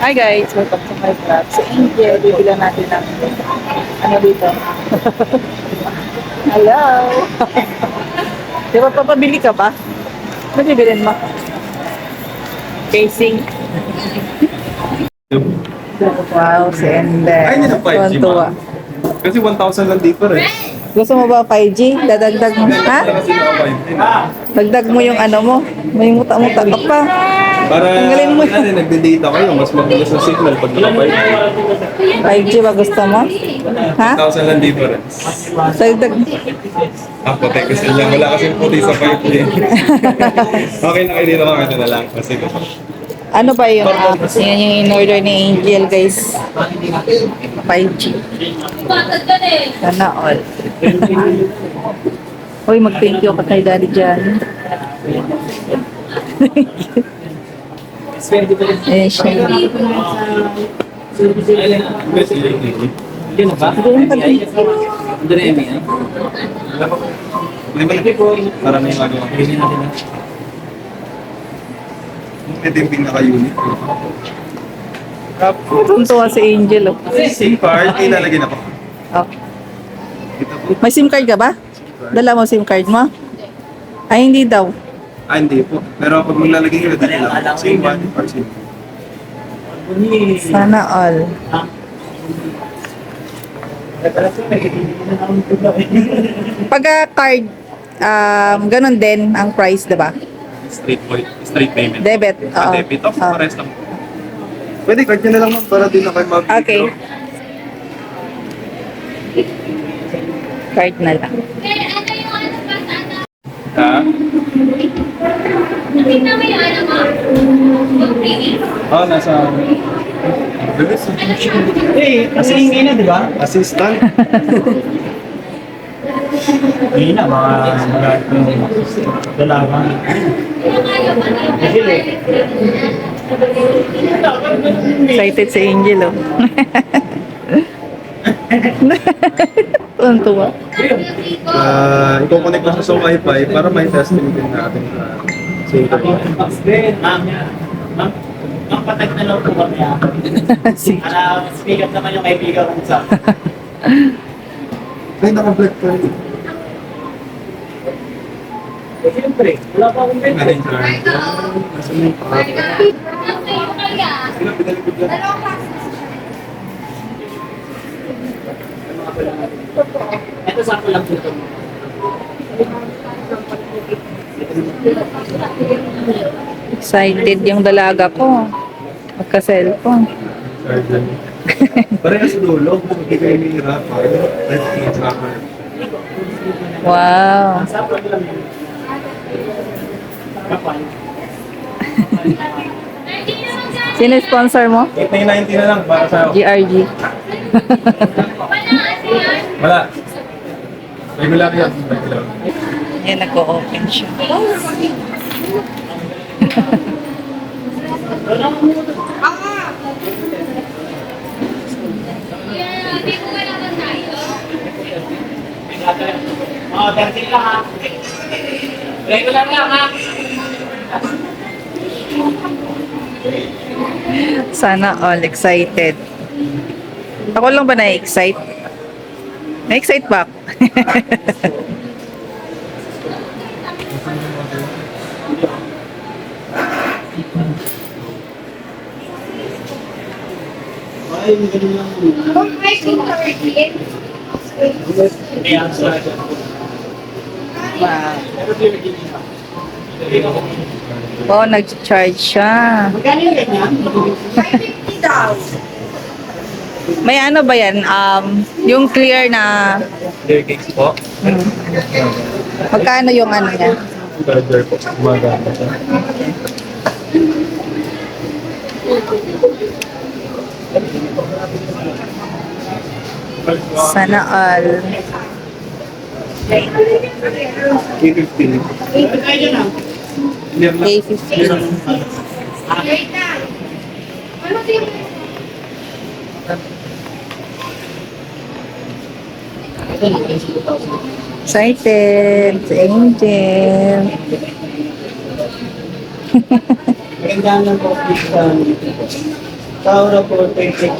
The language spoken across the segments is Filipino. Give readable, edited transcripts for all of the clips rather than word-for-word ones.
Hi guys, welcome to my vlog. Sa Angel, bibilan natin ng ano dito. Hello! Di ba papabili ka ba? Ano bibilin mo? Casing. Wow, si Ender. Ay, hindi na 5G, Tuwan-tuwa. Kasi 1,000 lang difference. Gusto mo ba 5G? Dadagdag mo. Ha? Kasi naka 5G na. Dagdag mo yung ano mo. May muta-muta ka pa. Para Tanggalin mo. nagde-data kayo, mas mabilis ang signal pag naka 5G. 5G ba gusto mo? Ha? 1,000 lang difference. Dagdag. Ah, puti kasi lang. Wala kasing puti sa 5G. Okay na kayo dito kami na lang. Kasi Ano ba yung yan yung in-order ni Angel, guys? 5G. Sana all. Uy, mag-thank you ka kay Daddy dyan. Eh, siya. Yun ba? para may magawa. Ito yung pinaka-unit. Tuntua si Angel, oh. SIM card, ilalagay na po. Oh. Ito po. May SIM card ka ba? Dala mo SIM card mo? Ay, hindi daw. Ah, hindi po. Pero pag maglalagay nyo, dito lang. SIM 1 or SIM. Sana all. Pagka card, ganun din ang price, diba? Straight payment. Debit. Oo. Debit. Of Oo. pares lang. Pwede, card nyo na lang ma'am para din na kayo mag-withdraw. Okay. Card na lang. Ha? Oh, nasa... Kasi hindi na, di ba? Assistant. Hindi na, mga dalawa. Excited si Angel, oh. Tuntua. I-connect lang sa Wi-Fi para may testing din natin sa internet. Ma'am, patag na lang po kami ah. Speak up naman yung kaibigan kong sa. Ay, naka-black pa rin. Siyempre, wala pa akong bed. Manager. Nasa may pa. Sino pinalik ko dyan? Ito sa ako lang dito. Excited yung dalaga ko. Magka-cellphone. Sergeant. Parehas sa dulo, kung hindi kayo nihirap, left tracker. Wow. Sa ako lang yun. Kapal. Sino sponsor mo? 890 na lang para sa GRG. Wala. Regular yan. Regular. Yan, nag-o-open siya. Oh, 13 lang ha. Regular lang ha. Sana all excited. Ako lang ba na-excite? Na-excite ba ako? Ay, ganun lang. Kaya sa Wow. Oh, nag-charge siya. magkano yung ganyan? May ano ba yan? Yung clear na... Clear case po. Magkano yung ano niya? Charger po. Gumagana siya. Sana all. K15. Kaya na. Clear na. K15. Excited. Si Angel. Magandaan lang po sa Tauro po, 20.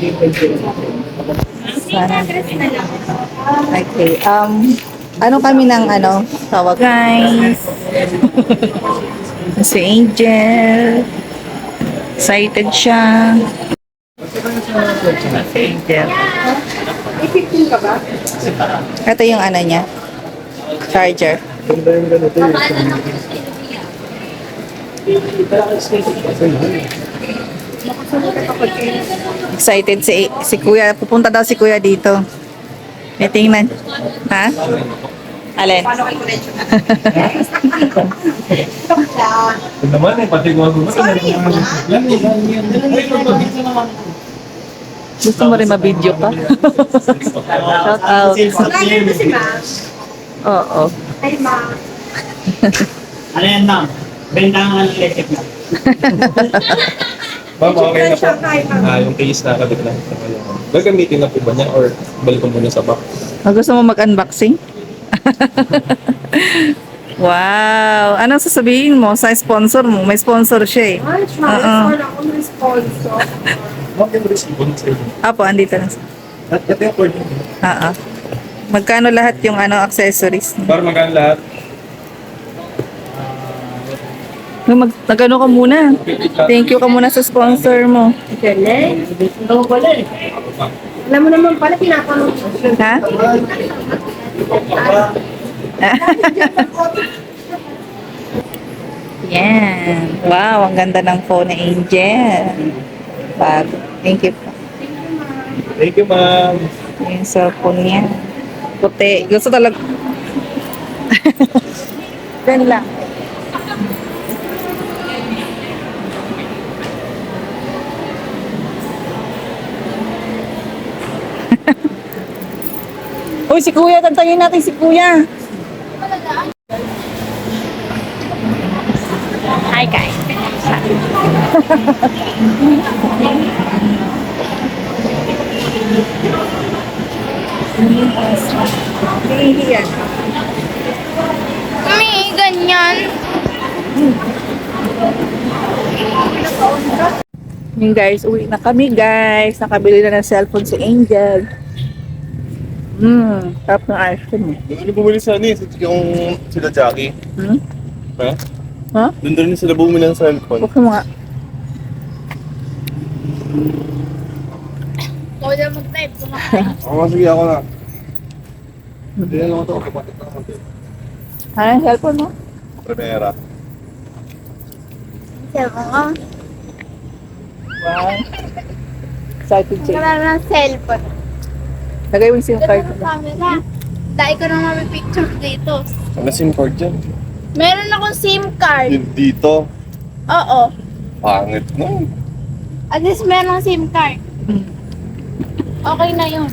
Okay. Ano kami ng ano? Tawag. Guys. Si Angel. Excited siya. Si Angel. Ito yung ano niya. Charger. Excited si Kuya. Pupunta daw si Kuya dito. May tingnan. Ha? Alin? Ito naman eh, pati ko ako. Gusto mo rin ma-video ka? Shout out. Oo. Hi, ma'am. Ano yan, ma'am? Bentangan ng electric na. Ma'am, okay na po. Yung case na kabit na. Gagamitin na po ba niya or balik ko muna sa box? Gusto mo mag-unboxing? Wow! Anong sasabihin mo sa sponsor mo? May sponsor siya eh. Ay, try ako ng sponsor. Ma'am, yung receipt sa inyo. Apo, andito na. At ito yung cord niyo. Oo. Magkano lahat yung ano accessories? Para magkano lahat? Nagano ka muna. Thank you ka muna sa sponsor mo. Galing. Ito pala eh. Alam mo naman pala, pinapanood ko. Ha? Yan. Wow, ang ganda ng phone ni Angel. Bago. Thank you po. Thank you, ma'am. Yung cellphone niya. Puti. Gusto talaga. Yan lang. Uy, si Kuya. Tantangin natin si Kuya. Hi, guys. Nahihiyan. May ganyan. Yung guys, uwi na kami guys. Nakabili na ng cellphone si Angel. Sarap ng ice cream. Doon bumili sa ano yung sila Jackie. Hmm? Ha? Ha? Doon sila bumili ng cellphone. Okay mo nga. Ikaw na mag-type. Ako sige ako na. Hindi na lang ito. Kapatid na ako. Ano yung cellphone mo? Primera. Cellphone ko. Wow. Excited siya. Wala ng cellphone. Lagay mo yung SIM card Ito mo. ng camera. Dahil ko nang mapipicture dito. Ano SIM card dyan? Meron akong SIM card. Yung dito. Oo. Pangit na. At least meron akong SIM card. Okay na yun.